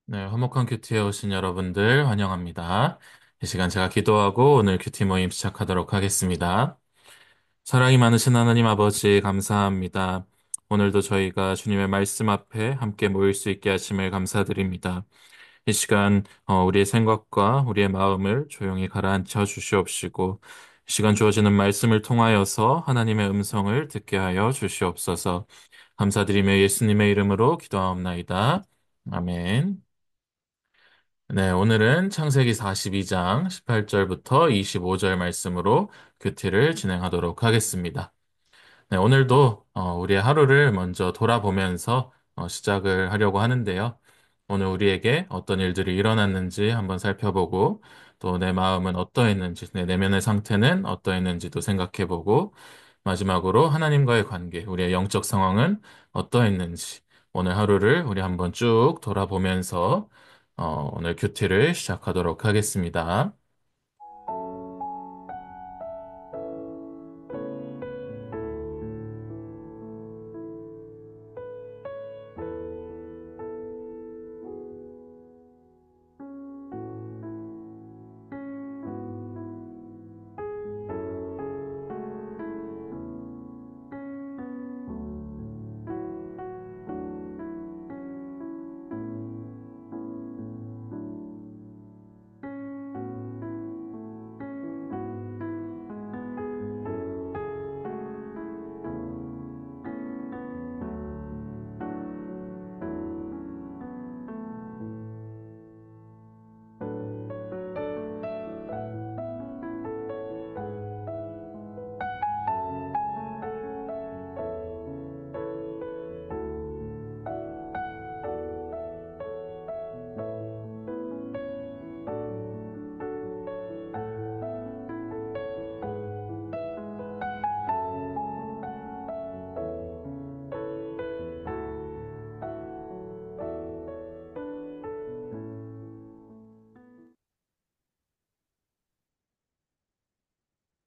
네, 화목한 큐티에 오신 여러분들 환영합니다. 이 시간 제가 기도하고 오늘 큐티 모임 시작하도록 하겠습니다. 사랑이 많으신 하나님 아버지 감사합니다. 오늘도 저희가 주님의 말씀 앞에 함께 모일 수 있게 하심을 감사드립니다. 이 시간 우리의 생각과 우리의 마음을 조용히 가라앉혀 주시옵시고 이 시간 주어지는 말씀을 통하여서 하나님의 음성을 듣게 하여 주시옵소서. 감사드리며 예수님의 이름으로 기도하옵나이다. 아멘. 네, 오늘은 창세기 42장 18절부터 25절 말씀으로 큐티를 진행하도록 하겠습니다. 네, 오늘도 우리의 하루를 먼저 돌아보면서 시작을 하려고 하는데요. 오늘 우리에게 어떤 일들이 일어났는지 한번 살펴보고 또 내 마음은 어떠했는지, 내 내면의 상태는 어떠했는지도 생각해보고 마지막으로 하나님과의 관계, 우리의 영적 상황은 어떠했는지 오늘 하루를 우리 한번 쭉 돌아보면서 오늘 큐티를 시작하도록 하겠습니다.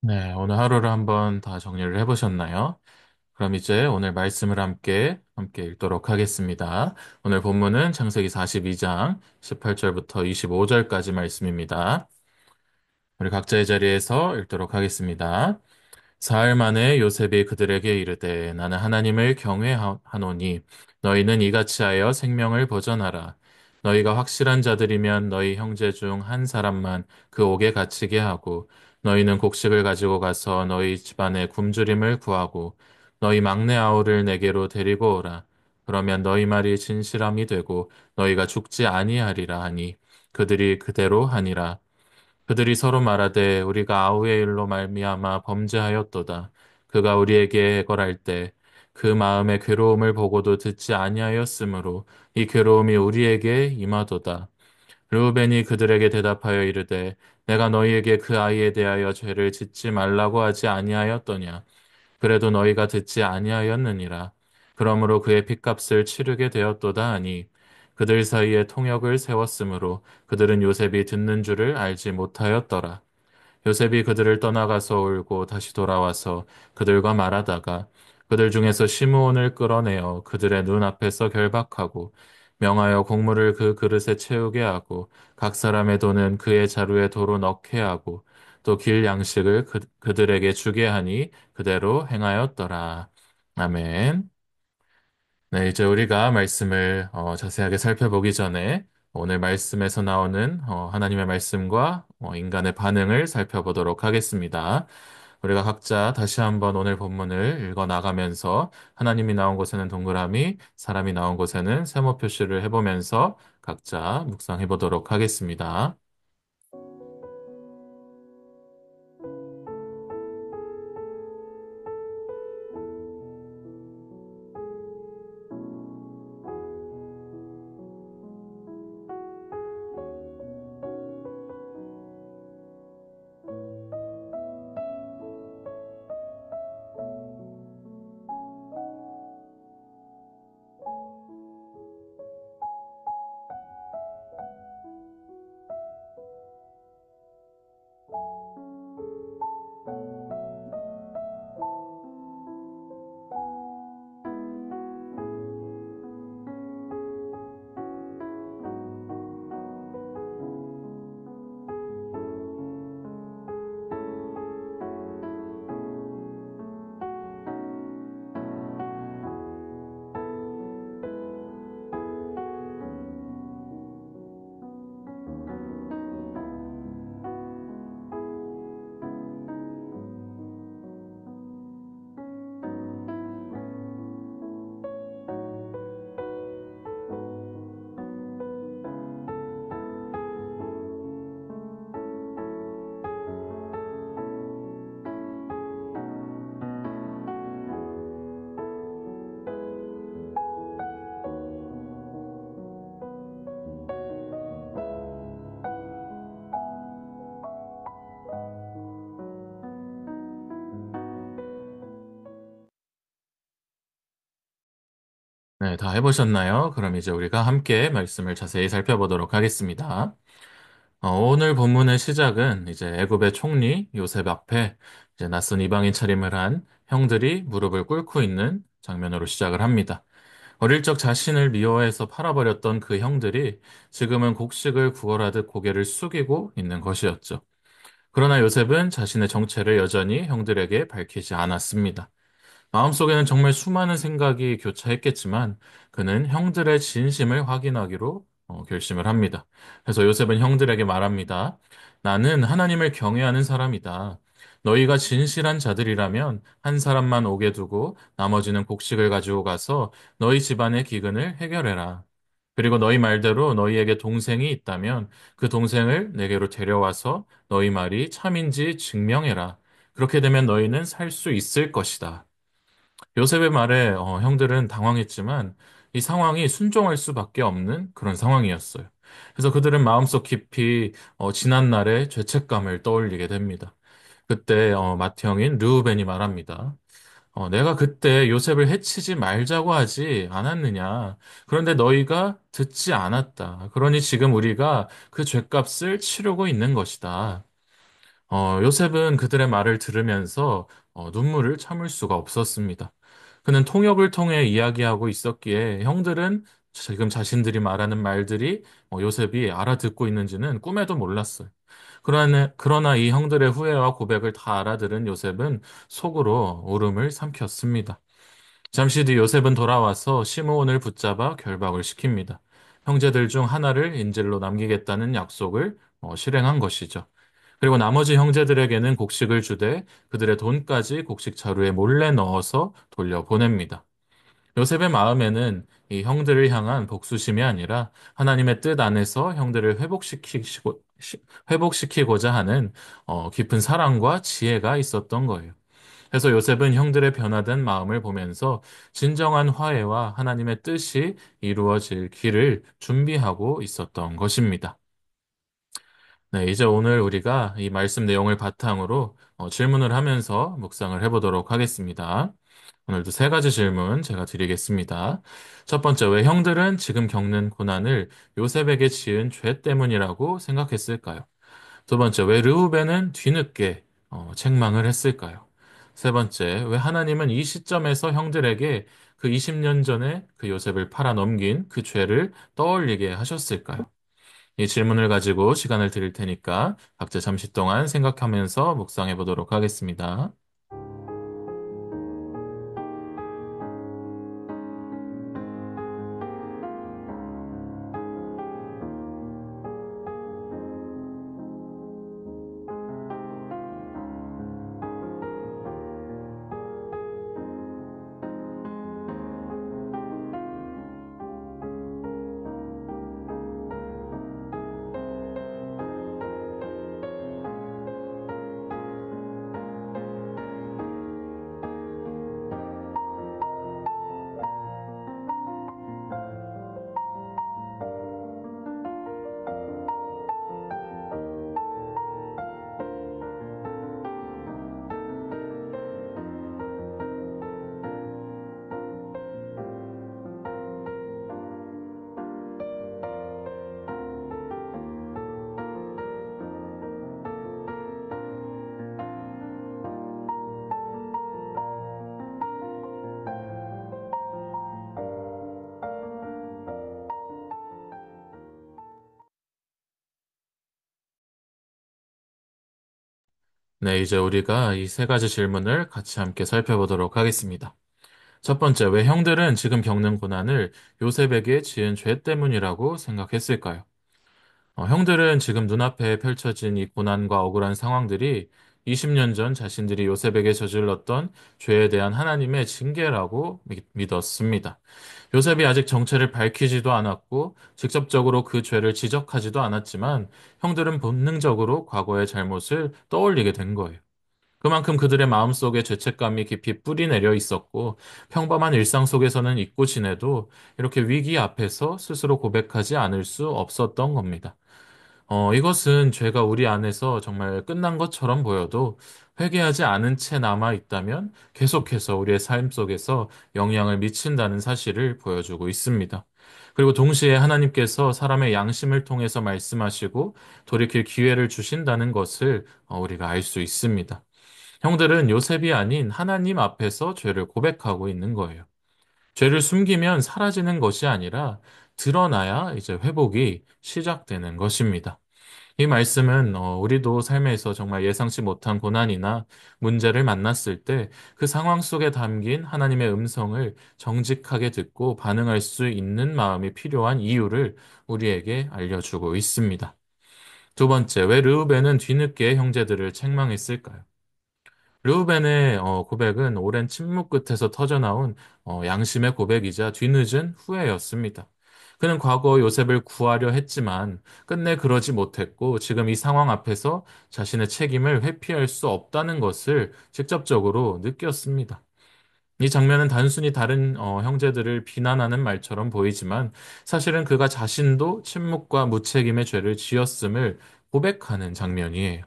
네, 오늘 하루를 한번 다 정리를 해보셨나요? 그럼 이제 오늘 말씀을 함께 읽도록 하겠습니다. 오늘 본문은 창세기 42장 18절부터 25절까지 말씀입니다. 우리 각자의 자리에서 읽도록 하겠습니다. 사흘 만에 요셉이 그들에게 이르되 나는 하나님을 경외하노니 너희는 이같이 하여 생명을 보전하라. 너희가 확실한 자들이면 너희 형제 중 한 사람만 그 옥에 갇히게 하고 너희는 곡식을 가지고 가서 너희 집안에 굶주림을 구하고 너희 막내 아우를 내게로 데리고 오라. 그러면 너희 말이 진실함이 되고 너희가 죽지 아니하리라 하니 그들이 그대로 하니라. 그들이 서로 말하되 우리가 아우의 일로 말미암아 범죄하였도다. 그가 우리에게 해걸할 때 그 마음의 괴로움을 보고도 듣지 아니하였으므로 이 괴로움이 우리에게 임하도다. 르우벤이 그들에게 대답하여 이르되 내가 너희에게 그 아이에 대하여 죄를 짓지 말라고 하지 아니하였더냐. 그래도 너희가 듣지 아니하였느니라. 그러므로 그의 핏값을 치르게 되었도다 하니 그들 사이에 통역을 세웠으므로 그들은 요셉이 듣는 줄을 알지 못하였더라. 요셉이 그들을 떠나가서 울고 다시 돌아와서 그들과 말하다가 그들 중에서 시므온을 끌어내어 그들의 눈 앞에서 결박하고 명하여 곡물을 그 그릇에 채우게 하고 각 사람의 돈은 그의 자루에 도로 넣게 하고 또 길 양식을 그들에게 주게 하니 그대로 행하였더라. 아멘. 네, 이제 우리가 말씀을 자세하게 살펴보기 전에 오늘 말씀에서 나오는 하나님의 말씀과 인간의 반응을 살펴보도록 하겠습니다. 우리가 각자 다시 한번 오늘 본문을 읽어 나가면서 하나님이 나온 곳에는 동그라미, 사람이 나온 곳에는 세모 표시를 해보면서 각자 묵상해 보도록 하겠습니다. 네, 다 해보셨나요? 그럼 이제 우리가 함께 말씀을 자세히 살펴보도록 하겠습니다. 오늘 본문의 시작은 이제 애굽의 총리 요셉 앞에 이제 낯선 이방인 차림을 한 형들이 무릎을 꿇고 있는 장면으로 시작을 합니다. 어릴 적 자신을 미워해서 팔아버렸던 그 형들이 지금은 곡식을 구걸하듯 고개를 숙이고 있는 것이었죠. 그러나 요셉은 자신의 정체를 여전히 형들에게 밝히지 않았습니다. 마음속에는 정말 수많은 생각이 교차했겠지만 그는 형들의 진심을 확인하기로 결심을 합니다. 그래서 요셉은 형들에게 말합니다. 나는 하나님을 경외하는 사람이다. 너희가 진실한 자들이라면 한 사람만 오게 두고 나머지는 곡식을 가지고 가서 너희 집안의 기근을 해결해라. 그리고 너희 말대로 너희에게 동생이 있다면 그 동생을 내게로 데려와서 너희 말이 참인지 증명해라. 그렇게 되면 너희는 살 수 있을 것이다. 요셉의 말에 형들은 당황했지만 이 상황이 순종할 수밖에 없는 그런 상황이었어요. 그래서 그들은 마음속 깊이 지난 날의 죄책감을 떠올리게 됩니다. 그때 맏형인 르우벤이 말합니다. 내가 그때 요셉을 해치지 말자고 하지 않았느냐. 그런데 너희가 듣지 않았다. 그러니 지금 우리가 그 죄값을 치르고 있는 것이다. 요셉은 그들의 말을 들으면서 눈물을 참을 수가 없었습니다. 그는 통역을 통해 이야기하고 있었기에 형들은 지금 자신들이 말하는 말들이 요셉이 알아듣고 있는지는 꿈에도 몰랐어요. 그러나 이 형들의 후회와 고백을 다 알아들은 요셉은 속으로 울음을 삼켰습니다. 잠시 뒤 요셉은 돌아와서 시므온을 붙잡아 결박을 시킵니다. 형제들 중 하나를 인질로 남기겠다는 약속을 실행한 것이죠. 그리고 나머지 형제들에게는 곡식을 주되 그들의 돈까지 곡식 자루에 몰래 넣어서 돌려보냅니다. 요셉의 마음에는 이 형들을 향한 복수심이 아니라 하나님의 뜻 안에서 형들을 회복시키고자 하는 깊은 사랑과 지혜가 있었던 거예요. 그래서 요셉은 형들의 변화된 마음을 보면서 진정한 화해와 하나님의 뜻이 이루어질 길을 준비하고 있었던 것입니다. 네, 이제 오늘 우리가 이 말씀 내용을 바탕으로 질문을 하면서 묵상을 해보도록 하겠습니다. 오늘도 세 가지 질문 제가 드리겠습니다. 첫 번째, 왜 형들은 지금 겪는 고난을 요셉에게 지은 죄 때문이라고 생각했을까요? 두 번째, 왜 르우벤은 뒤늦게 책망을 했을까요? 세 번째, 왜 하나님은 이 시점에서 형들에게 그 20년 전에 그 요셉을 팔아 넘긴 그 죄를 떠올리게 하셨을까요? 이 질문을 가지고 시간을 드릴 테니까 각자 잠시 동안 생각하면서 묵상해 보도록 하겠습니다. 네, 이제 우리가 이 세 가지 질문을 같이 함께 살펴보도록 하겠습니다. 첫 번째, 왜 형들은 지금 겪는 고난을 요셉에게 지은 죄 때문이라고 생각했을까요? 형들은 지금 눈앞에 펼쳐진 이 고난과 억울한 상황들이 20년 전 자신들이 요셉에게 저질렀던 죄에 대한 하나님의 징계라고 믿었습니다. 요셉이 아직 정체를 밝히지도 않았고 직접적으로 그 죄를 지적하지도 않았지만 형들은 본능적으로 과거의 잘못을 떠올리게 된 거예요. 그만큼 그들의 마음속에 죄책감이 깊이 뿌리내려 있었고 평범한 일상 속에서는 잊고 지내도 이렇게 위기 앞에서 스스로 고백하지 않을 수 없었던 겁니다. 이것은 죄가 우리 안에서 정말 끝난 것처럼 보여도 회개하지 않은 채 남아 있다면 계속해서 우리의 삶 속에서 영향을 미친다는 사실을 보여주고 있습니다. 그리고 동시에 하나님께서 사람의 양심을 통해서 말씀하시고 돌이킬 기회를 주신다는 것을 우리가 알 수 있습니다. 형들은 요셉이 아닌 하나님 앞에서 죄를 고백하고 있는 거예요. 죄를 숨기면 사라지는 것이 아니라 드러나야 이제 회복이 시작되는 것입니다. 이 말씀은 우리도 삶에서 정말 예상치 못한 고난이나 문제를 만났을 때 그 상황 속에 담긴 하나님의 음성을 정직하게 듣고 반응할 수 있는 마음이 필요한 이유를 우리에게 알려주고 있습니다. 두 번째, 왜 르우벤은 뒤늦게 형제들을 책망했을까요? 르우벤의 고백은 오랜 침묵 끝에서 터져나온 양심의 고백이자 뒤늦은 후회였습니다. 그는 과거 요셉을 구하려 했지만 끝내 그러지 못했고 지금 이 상황 앞에서 자신의 책임을 회피할 수 없다는 것을 직접적으로 느꼈습니다. 이 장면은 단순히 다른 형제들을 비난하는 말처럼 보이지만 사실은 그가 자신도 침묵과 무책임의 죄를 지었음을 고백하는 장면이에요.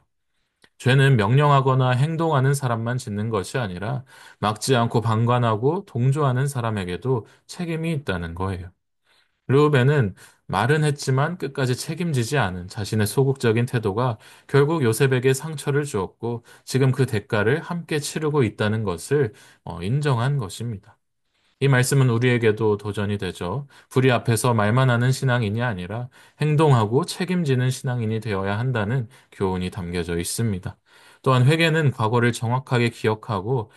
죄는 명령하거나 행동하는 사람만 짓는 것이 아니라 막지 않고 방관하고 동조하는 사람에게도 책임이 있다는 거예요. 르우벤은 말은 했지만 끝까지 책임지지 않은 자신의 소극적인 태도가 결국 요셉에게 상처를 주었고 지금 그 대가를 함께 치르고 있다는 것을 인정한 것입니다. 이 말씀은 우리에게도 도전이 되죠. 불의 앞에서 말만 하는 신앙인이 아니라 행동하고 책임지는 신앙인이 되어야 한다는 교훈이 담겨져 있습니다. 또한 회개는 과거를 정확하게 기억하고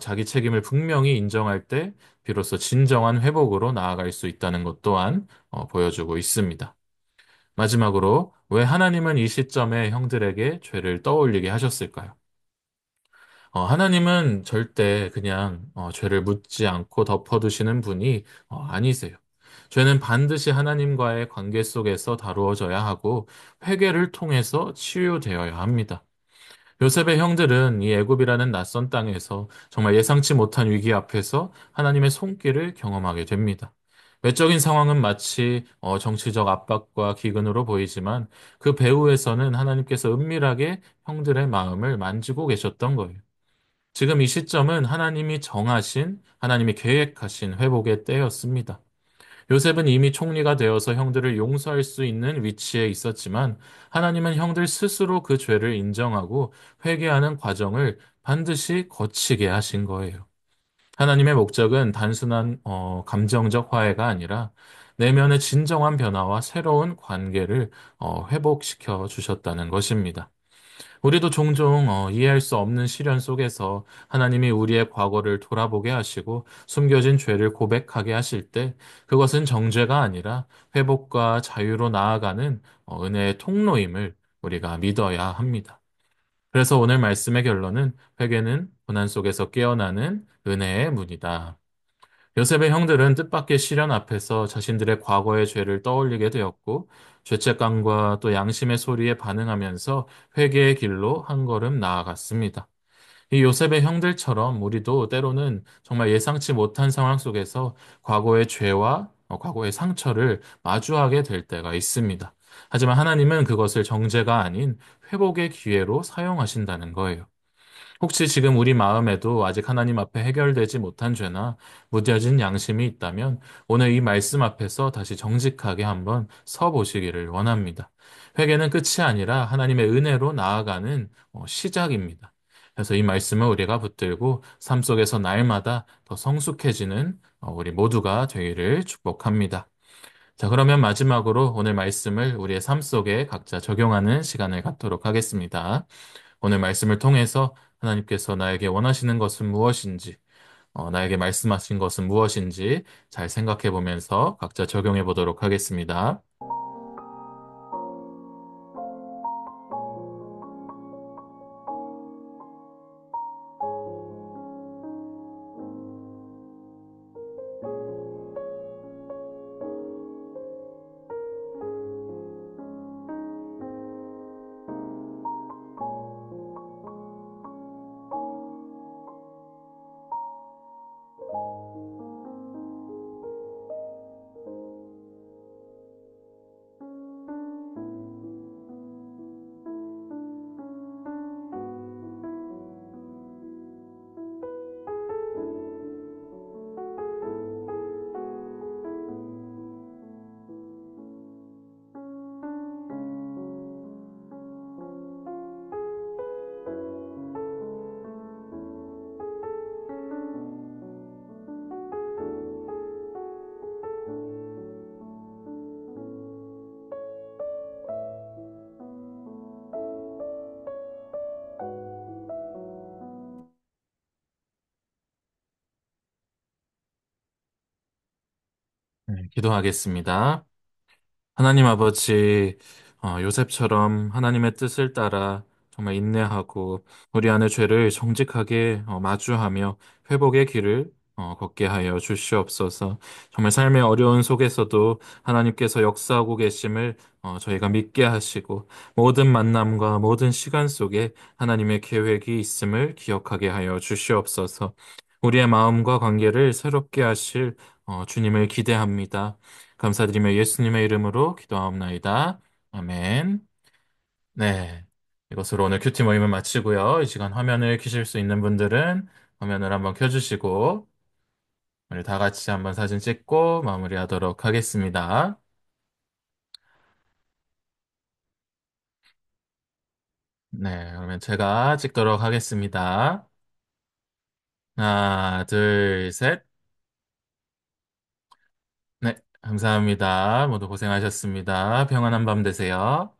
자기 책임을 분명히 인정할 때 비로소 진정한 회복으로 나아갈 수 있다는 것 또한 보여주고 있습니다. 마지막으로 왜 하나님은 이 시점에 형들에게 죄를 떠올리게 하셨을까요? 하나님은 절대 그냥 죄를 묻지 않고 덮어두시는 분이 아니세요. 죄는 반드시 하나님과의 관계 속에서 다루어져야 하고 회개를 통해서 치유되어야 합니다. 요셉의 형들은 이 애굽이라는 낯선 땅에서 정말 예상치 못한 위기 앞에서 하나님의 손길을 경험하게 됩니다. 외적인 상황은 마치 정치적 압박과 기근으로 보이지만 그 배후에서는 하나님께서 은밀하게 형들의 마음을 만지고 계셨던 거예요. 지금 이 시점은 하나님이 정하신, 하나님이 계획하신 회복의 때였습니다. 요셉은 이미 총리가 되어서 형들을 용서할 수 있는 위치에 있었지만 하나님은 형들 스스로 그 죄를 인정하고 회개하는 과정을 반드시 거치게 하신 거예요. 하나님의 목적은 단순한 감정적 화해가 아니라 내면의 진정한 변화와 새로운 관계를 회복시켜 주셨다는 것입니다. 우리도 종종 이해할 수 없는 시련 속에서 하나님이 우리의 과거를 돌아보게 하시고 숨겨진 죄를 고백하게 하실 때 그것은 정죄가 아니라 회복과 자유로 나아가는 은혜의 통로임을 우리가 믿어야 합니다. 그래서 오늘 말씀의 결론은 회개는 고난 속에서 깨어나는 은혜의 문이다. 요셉의 형들은 뜻밖의 시련 앞에서 자신들의 과거의 죄를 떠올리게 되었고, 죄책감과 또 양심의 소리에 반응하면서 회개의 길로 한 걸음 나아갔습니다. 이 요셉의 형들처럼 우리도 때로는 정말 예상치 못한 상황 속에서 과거의 죄와 과거의 상처를 마주하게 될 때가 있습니다. 하지만 하나님은 그것을 정죄가 아닌 회복의 기회로 사용하신다는 거예요. 혹시 지금 우리 마음에도 아직 하나님 앞에 해결되지 못한 죄나 무뎌진 양심이 있다면 오늘 이 말씀 앞에서 다시 정직하게 한번 서 보시기를 원합니다. 회개는 끝이 아니라 하나님의 은혜로 나아가는 시작입니다. 그래서 이 말씀을 우리가 붙들고 삶 속에서 날마다 더 성숙해지는 우리 모두가 되기를 축복합니다. 자, 그러면 마지막으로 오늘 말씀을 우리의 삶 속에 각자 적용하는 시간을 갖도록 하겠습니다. 오늘 말씀을 통해서 하나님께서 나에게 원하시는 것은 무엇인지, 나에게 말씀하신 것은 무엇인지 잘 생각해 보면서 각자 적용해 보도록 하겠습니다. 기도하겠습니다. 하나님 아버지, 요셉처럼 하나님의 뜻을 따라 정말 인내하고 우리 안의 죄를 정직하게 마주하며 회복의 길을 걷게 하여 주시옵소서. 정말 삶의 어려운 속에서도 하나님께서 역사하고 계심을 저희가 믿게 하시고 모든 만남과 모든 시간 속에 하나님의 계획이 있음을 기억하게 하여 주시옵소서. 우리의 마음과 관계를 새롭게 하실 주님을 기대합니다. 감사드리며 예수님의 이름으로 기도하옵나이다. 아멘. 네. 이것으로 오늘 큐티 모임을 마치고요. 이 시간 화면을 켜실 수 있는 분들은 화면을 한번 켜주시고, 우리 다 같이 한번 사진 찍고 마무리하도록 하겠습니다. 네. 그러면 제가 찍도록 하겠습니다. 하나, 둘, 셋. 네. 감사합니다. 모두 고생하셨습니다. 평안한 밤 되세요.